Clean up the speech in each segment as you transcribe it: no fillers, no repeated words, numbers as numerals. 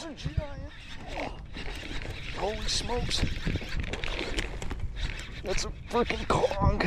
That's a giant. Holy smokes. That's a freaking Kong.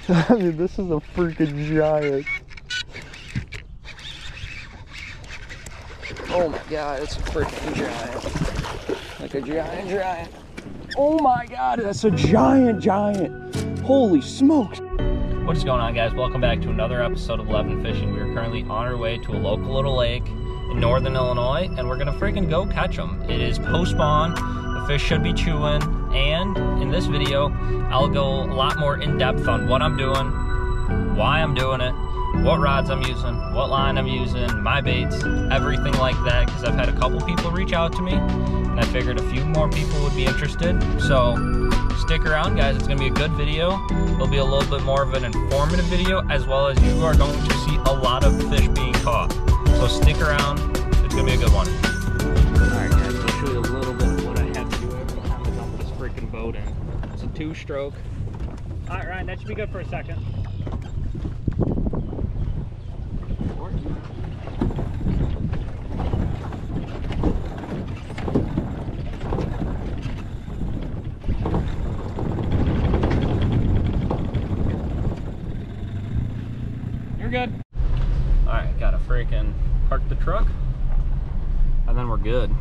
I mean, this is a freaking giant. Oh my god, it's a freaking giant. Like a giant. Oh my god, that's a giant. Holy smokes. What's going on, guys? Welcome back to another episode of Love and Fishing. We are currently on our way to a local little lake in northern Illinois, and we're gonna freaking go catch them. It is post-spawn, the fish should be chewing, and in this video, I'll go a lot more in-depth on what I'm doing, why I'm doing it, what rods I'm using, what line I'm using, my baits, everything like that, because I've had a couple people reach out to me, and I figured a few more people would be interested. So stick around, guys. It's gonna be a good video. It'll be a little bit more of an informative video, as well as you are going to see a lot of fish being caught. So stick around, it's gonna be a good one. Alright guys, I'll show you a little bit of what I have to do every time I dump this freaking boat in. It's a 2-stroke. Alright Ryan, that should be good for a second. Good. All right, gotta freaking park the truck and then we're good.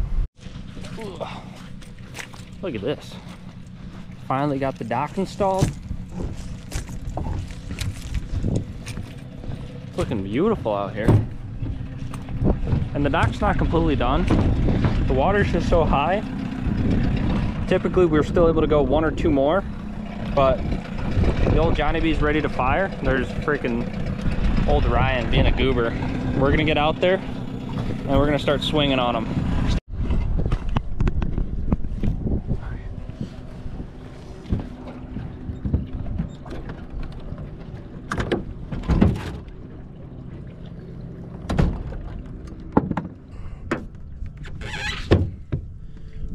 Ugh. Look at this. Finally got the dock installed. It's looking beautiful out here. And the dock's not completely done. The water's just so high. Typically we're still able to go 1 or 2 more, but the old Johnny B's ready to fire. There's freaking old Ryan being a goober. We're gonna get out there and we're gonna start swinging on them.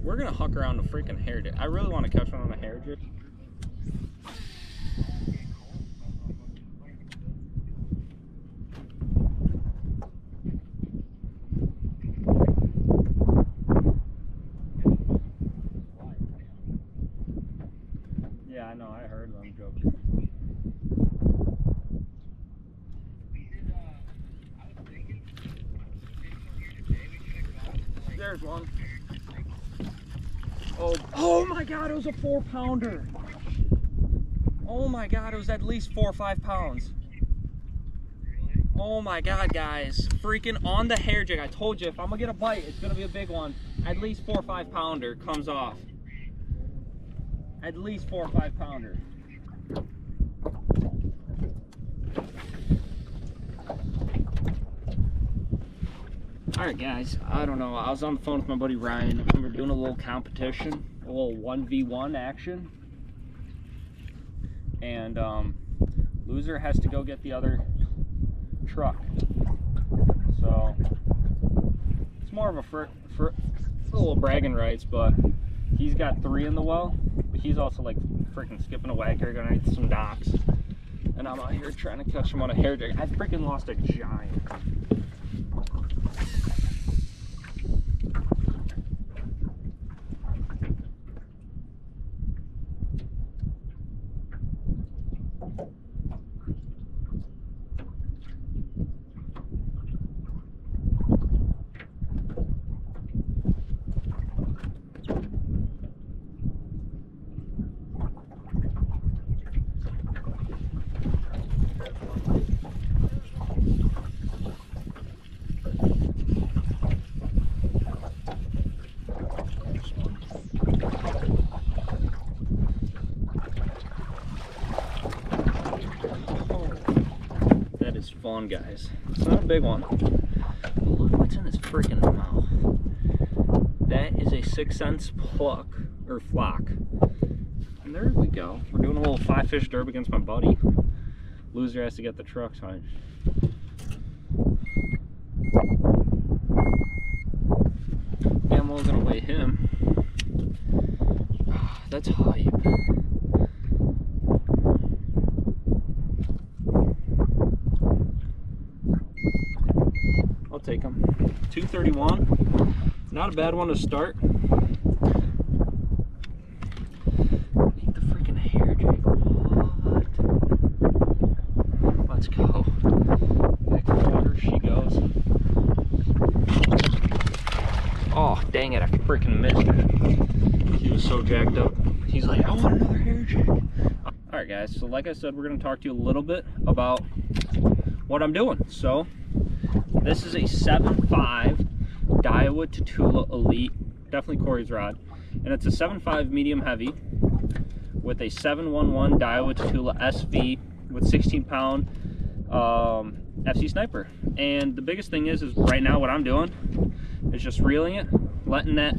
We're gonna huck around the freaking hair jig. I really want to catch one on a hair jig. Yeah, I know, I heard them joking. There's one. Oh my god, it was a 4-pounder. Oh my god, it was at least 4 or 5 pounds. Oh my god, guys. Freaking on the hair jig. I told you, if I'm gonna get a bite, it's gonna be a big one. At least 4 or 5 pounder comes off. At least 4 or 5 pounder. Alright guys, I don't know, I was on the phone with my buddy Ryan and we're doing a little competition, a little 1v1 action. And loser has to go get the other truck. So it's more of a little bragging rights, but he's got 3 in the well, but he's also like freaking skipping a whack here, going to some docks. And I'm out here trying to catch him on a hair jig. I freaking lost a giant. Fun, guys. It's not a big one. But look what's in his freaking mouth. That is a 6 cents pluck or flock. And there we go. We're doing a little 5-fish derby against my buddy. Loser has to get the truck, so I'm gonna weigh him. That's hype. take them. 231. Not a bad one to start. Eat the freaking hair, Jake. What? Let's go. Back in the water she goes. Oh, dang it, I freaking missed it. He was so jacked up. He's like, I want another hair, Jake. Alright guys, so like I said, we're going to talk to you a little bit about what I'm doing. So, this is a 7.5 Daiwa to Tula Elite, definitely Corey's rod. And it's a 7.5 medium heavy with a 7.11 Daiwa to Tula SV with 16-pound FC Sniper. And the biggest thing is right now what I'm doing is just reeling it, letting that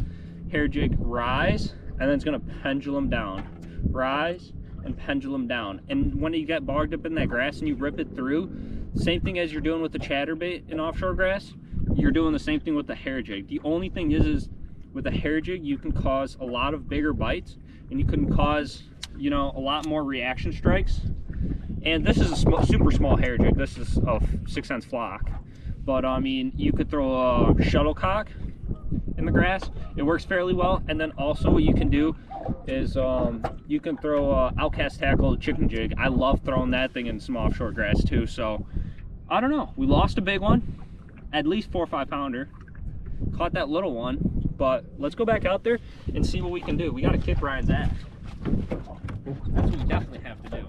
hair jig rise, and then it's going to pendulum down. Rise and pendulum down. And when you get bogged up in that grass and you rip it through, same thing as you're doing with the chatterbait in offshore grass, you're doing the same thing with the hair jig. The only thing is with a hair jig, you can cause a lot of bigger bites, and you can cause, you know, a lot more reaction strikes. And this is a super small hair jig. This is a 6-ounce flock. But I mean, you could throw a shuttlecock in the grass. It works fairly well. And then also what you can do is you can throw a outcast tackle chicken jig. I love throwing that thing in some offshore grass too. So I don't know, we lost a big one, at least 4 or 5 pounder, caught that little one, but let's go back out there and see what we can do. We got to kick Ryan's ass. That's what we definitely have to do.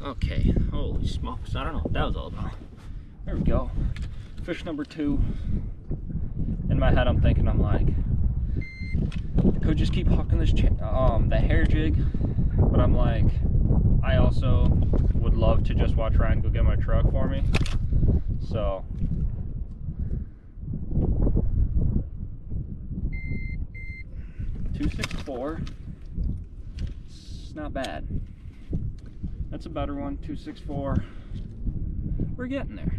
Okay, holy smokes, I don't know what that was all about. There we go. Fish number 2. In my head I'm thinking, I'm like, I could just keep hooking this the hair jig, but I'm like, I also would love to just watch Ryan go get my truck for me. So .264, it's not bad. That's a better one, 264. We're getting there.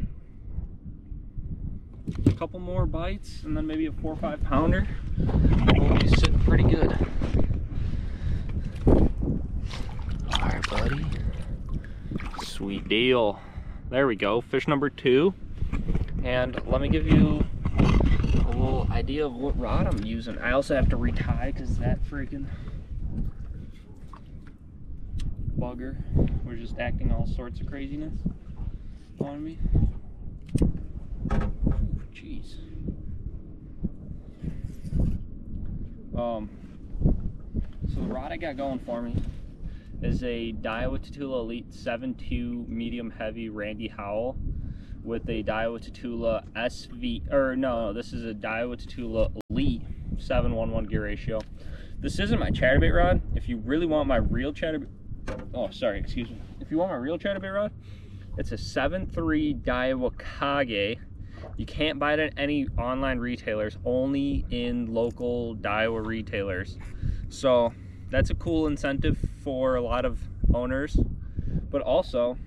A couple more bites and then maybe a 4 or 5 pounder. We'll be sitting pretty good. All right, buddy. Sweet deal. There we go, fish number 2. And let me give you a little idea of what rod I'm using. I also have to retie because that freaking bugger was just acting all sorts of craziness on me. Jeez. So the rod I got going for me is a Daiwa Tatula Elite 7.2 medium heavy Randy Howell with a Daiwa Tatula SV, or no, this is a Daiwa Tatula Elite 7.11 gear ratio. This isn't my chatterbait rod. If you really want my real chatterbait, oh, sorry, excuse me. If you want my real chatterbait rod, it's a 7.3 Daiwa Kage. You can't buy it at any online retailers, only in local Daiwa retailers. So that's a cool incentive for a lot of owners, but also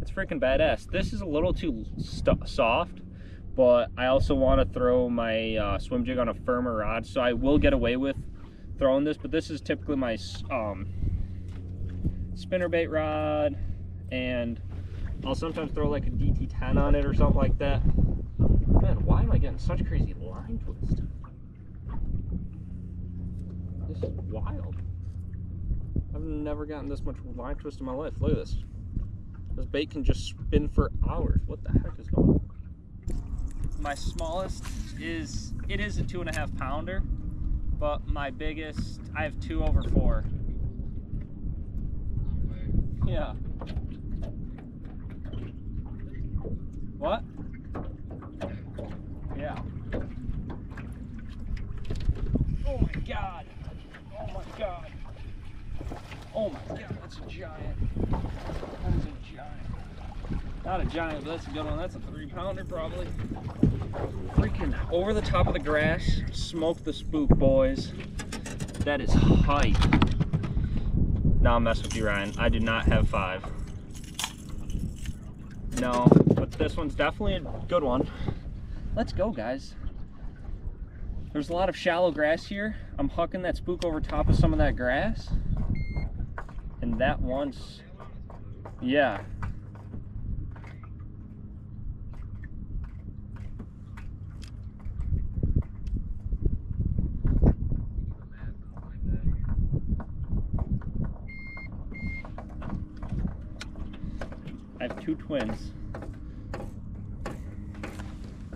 it's freaking badass. This is a little too soft, but I also want to throw my swim jig on a firmer rod, so I will get away with throwing this, but this is typically my spinnerbait rod, and I'll sometimes throw like a DT10 on it or something like that. Man, why am I getting such crazy line twist? This is wild. I've never gotten this much line twist in my life. Look at this. This bait can just spin for hours. What the heck is going on? My smallest is, it is a 2.5 pounder, but my biggest, I have 2 over 4. Yeah. What? Yeah. Oh my God. Oh my God. Oh my God, that's a giant. That is a giant. Not a giant, but that's a good one. That's a 3-pounder probably. Freaking over the top of the grass. Smoke the spook, boys. That is hype. Now I'm messing with you, Ryan. I do not have 5. No, but this one's definitely a good one. Let's go, guys. There's a lot of shallow grass here. I'm hucking that spook over top of some of that grass. And that one's, yeah. I have 2 twins.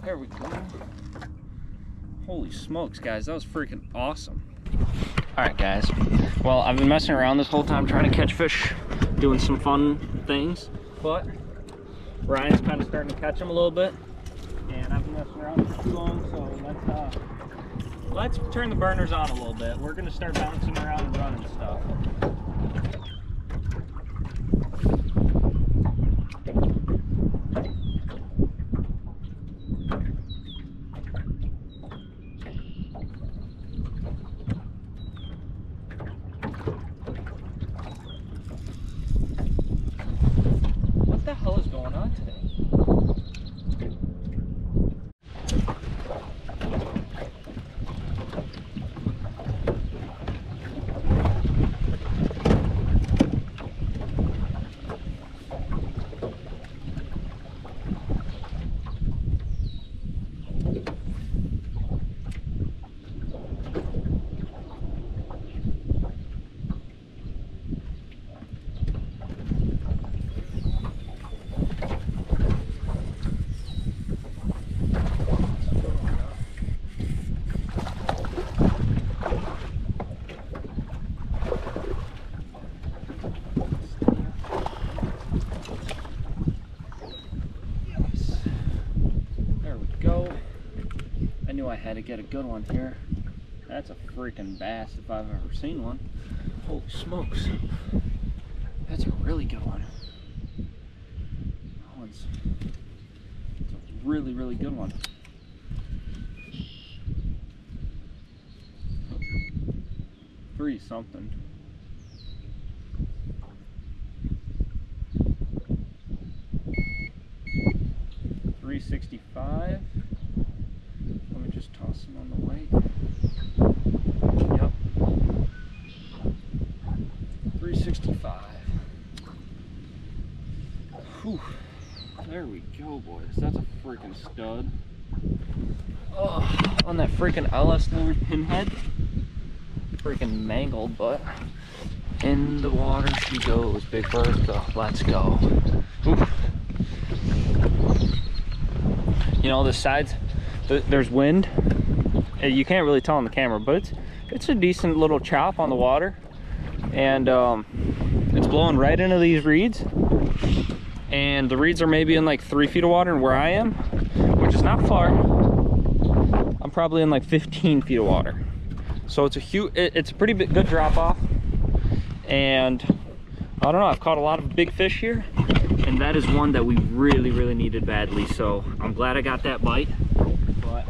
There we go. Holy smokes, guys, that was freaking awesome. All right, guys. Well, I've been messing around this whole time trying to catch fish, doing some fun things, but Ryan's kind of starting to catch them a little bit, and I've been messing around for too long, so let's turn the burners on a little bit. We're gonna start bouncing around and running stuff. What the hell is going on today? I had to get a good one here. That's a freaking bass if I've ever seen one. Holy smokes. That's a really good one. That one's a really, really good one. Three something. $365. Let me just toss them on the weight. Yep. 365. Whew. There we go, boys. That's a freaking stud. Oh, on that freaking LS lure pinhead. Freaking mangled, but in the water she goes, Big Bertha. Let's go. Oof. You know, the sides, there's wind. You can't really tell on the camera, but it's a decent little chop on the water, and it's blowing right into these reeds, and the reeds are maybe in like 3 feet of water, and where I am, which is not far, I'm probably in like 15 feet of water. So it's a huge, it's a pretty good drop off, and I don't know, I've caught a lot of big fish here, and that is one that we really, really needed badly. So I'm glad I got that bite, but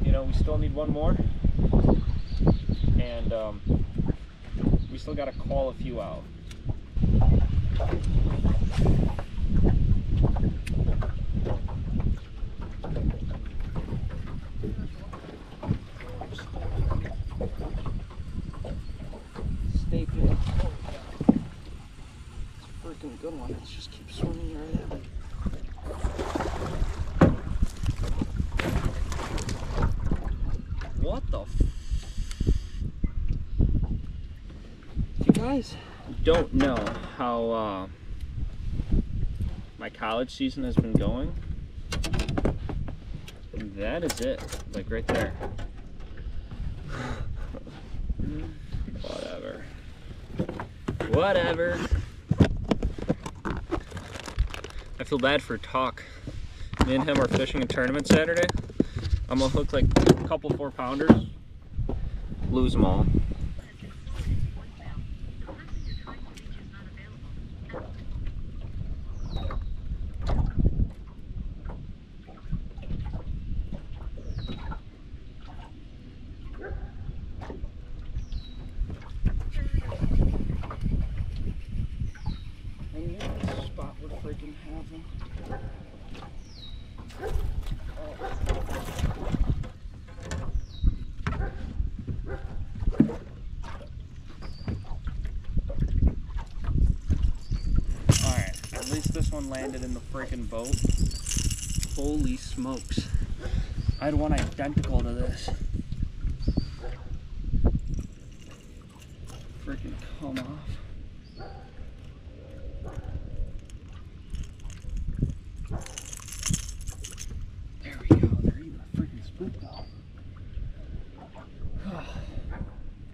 you know, we still need one more, and we still got to call a few out. Stay good. Oh, yeah. It's a freaking good one. It just keeps swimming right at me. What the f? If you guys don't know how my college season has been going, that is it. Like right there. Whatever. I feel bad for Talk. Me and him are fishing a tournament Saturday. I'm gonna hook like a couple 4-pounders, lose them all. At least this one landed in the freaking boat. Holy smokes. I had one identical to this. Freaking come off. There we go. They're eating the freaking spook though.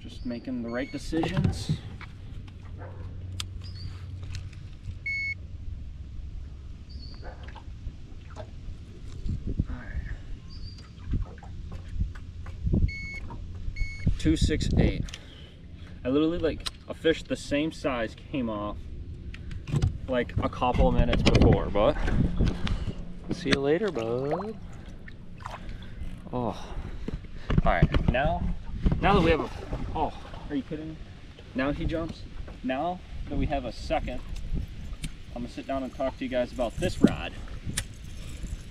Just making the right decisions. $268. I literally, like, a fish the same size came off like a couple of minutes before, but see you later, bud. Oh, all right, now that we have a, oh, are you kidding me? Now he jumps. Now that we have a second, I'm gonna sit down and talk to you guys about this rod.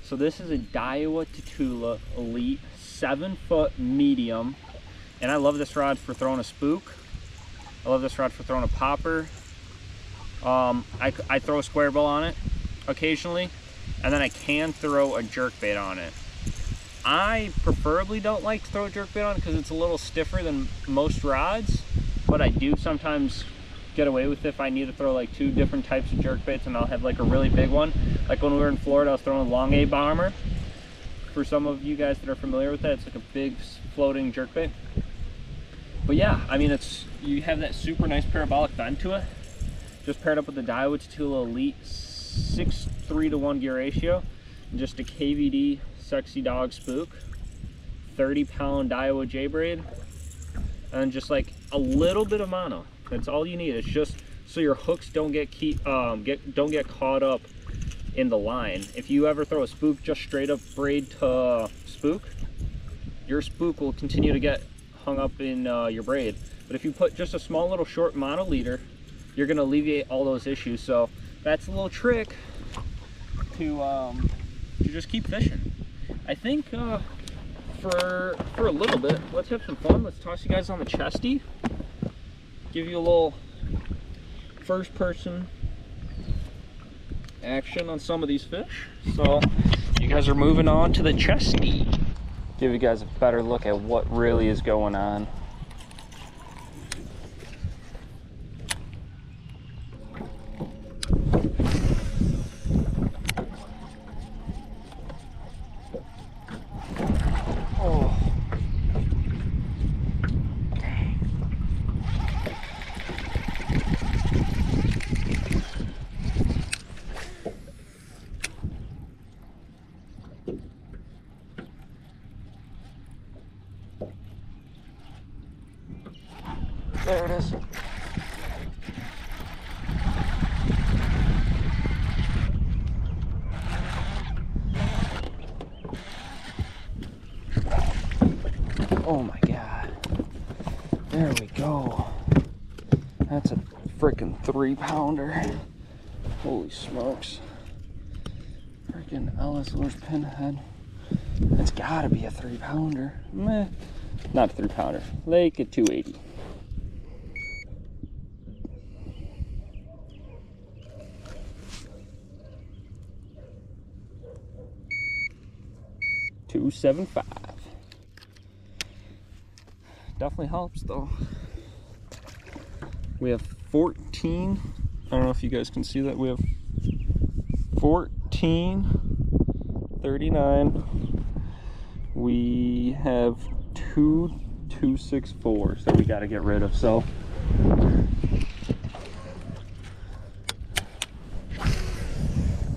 So this is a Daiwa Tatula Elite 7-foot medium. And I love this rod for throwing a spook. I love this rod for throwing a popper. I throw a square bill on it occasionally, and then I can throw a jerkbait on it. I preferably don't like to throw a jerkbait on it because it's a little stiffer than most rods, but I do sometimes get away with it if I need to throw like 2 different types of jerkbaits, and I'll have like a really big one. Like when we were in Florida, I was throwing a long A bomber. For some of you guys that are familiar with that, it's like a big floating jerkbait. But yeah, I mean, you have that super nice parabolic bend to it. Just paired up with the Daiwa Tatula Elite 6:3-to-1 gear ratio. And just a KVD sexy dog spook. 30-pound Daiwa J braid. And just like a little bit of mono. That's all you need. It's just so your hooks don't get caught up in the line. If you ever throw a spook just straight up braid to spook, your spook will continue to get hung up in your braid. But if you put just a small little short mono leader, you're going to alleviate all those issues. So that's a little trick to just keep fishing. I think for a little bit, let's have some fun. Let's toss you guys on the chesty, give you a little first person action on some of these fish. So you guys are moving on to the chesty. Give you guys a better look at what really is going on. Oh. Dang. There it is. Oh my God. There we go. That's a freaking 3-pounder. Holy smokes. Freaking Ellis Lures pinhead. It's gotta be a 3-pounder. Meh. Not a 3-pounder. Like a 280. $275. Definitely helps though. We have 14. I don't know if you guys can see that. We have 14, 39. We have 264 that we got to get rid of. So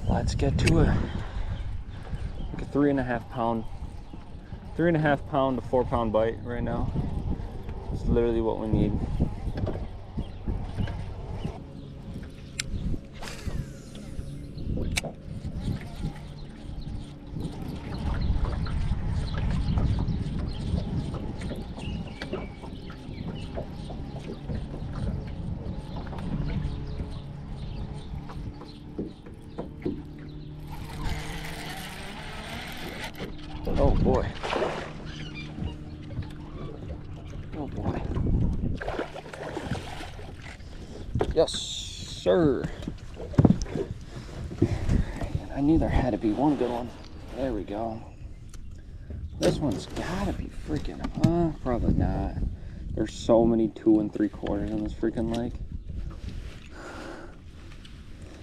let's get to it. Like a 3.5 pound to 4 pound bite right now. It's literally what we need. Oh boy. Oh boy. Yes, sir. I knew there had to be one good one. There we go. This one's gotta be freaking, probably not. There's so many 2 3/4 in this freaking lake.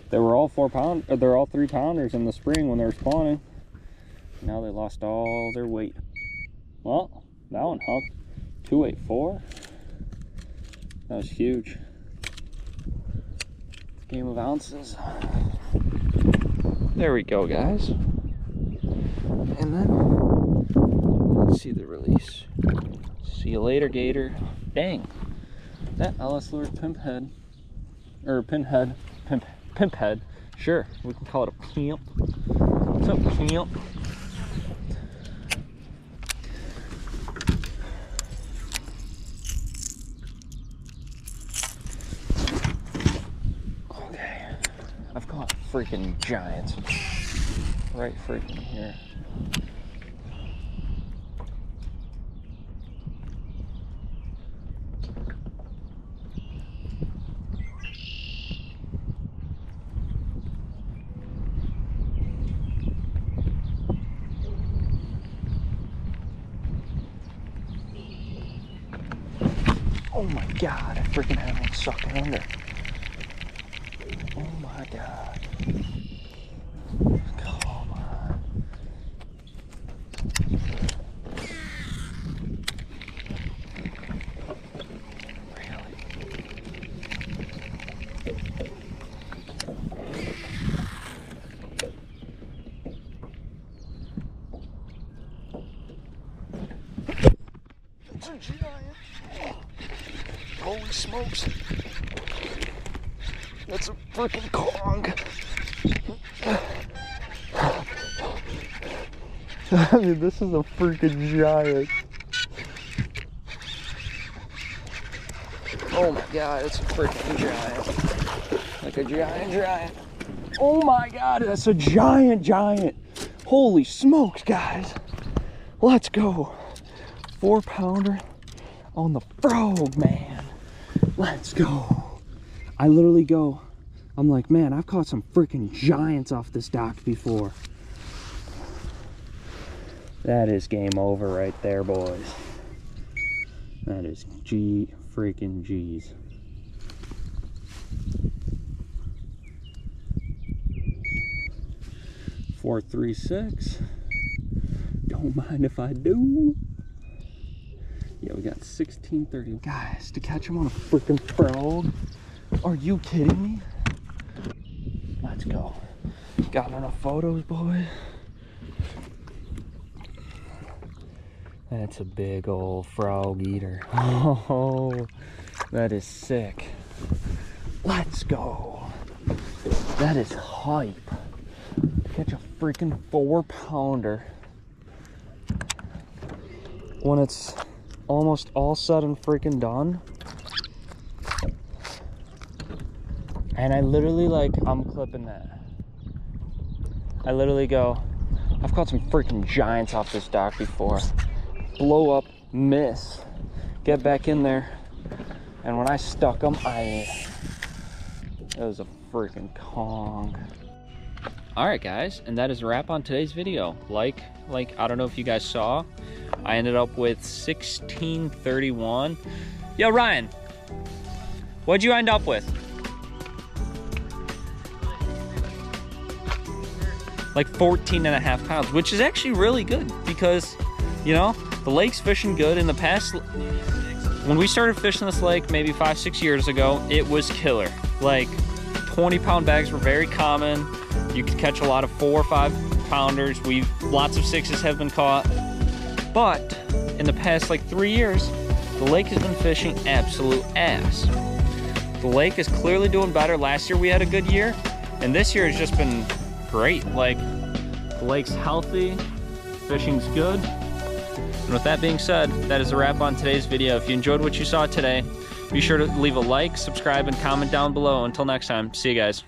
They were all 4-pound, or they're all 3-pounders in the spring when they were spawning. Now they lost all their weight. Well, that one humped 284. That was huge. Game of ounces. There we go, guys. And then let's see the release. See you later, Gator. Dang, that LS Lure pimp head, or pinhead, pimp head. Sure, we can call it a pimp. What's up, pimp? I've caught freaking giants right freaking here. Oh my God, I freaking had one sucking under. Oh my God. Come on. Really? It's a giant. Holy smokes. That's a freaking Kong. I mean, this is a freaking giant. Oh my God, it's a freaking giant. Like a giant. Oh my God, that's a giant. Holy smokes, guys. Let's go. 4-pounder on the frog, man. Let's go. I literally go, I'm like, man, I've caught some freaking giants off this dock before. That is game over right there, boys. That is freaking G's. .436. Don't mind if I do. Yeah, we got 1630. Guys, to catch them on a freaking frog. Are you kidding me? Let's go. Got enough photos, boys. That's a big old frog eater. Oh, that is sick. Let's go. That is hype. Catch a freaking 4-pounder when it's almost all said and freaking done. And I literally, like, I'm clipping that. I literally go, I've caught some freaking giants off this dock before. Blow up, miss, get back in there. And when I stuck them, it was a freaking Kong. All right, guys, and that is a wrap on today's video. Like, I don't know if you guys saw, I ended up with 1631. Yo, Ryan, what'd you end up with? Like 14.5 pounds, which is actually really good because, you know, the lake's fishing good. In the past, when we started fishing this lake maybe 5-6 years ago, it was killer. Like 20-pound bags were very common. You could catch a lot of 4 or 5 pounders. Lots of 6s have been caught. But in the past like 3 years, the lake has been fishing absolute ass. The lake is clearly doing better. Last year we had a good year, and this year has just been great. Like, the lake's healthy, fishing's good. And with that being said, that is a wrap on today's video. If you enjoyed what you saw today, be sure to leave a like, subscribe, and comment down below. Until next time, see you guys.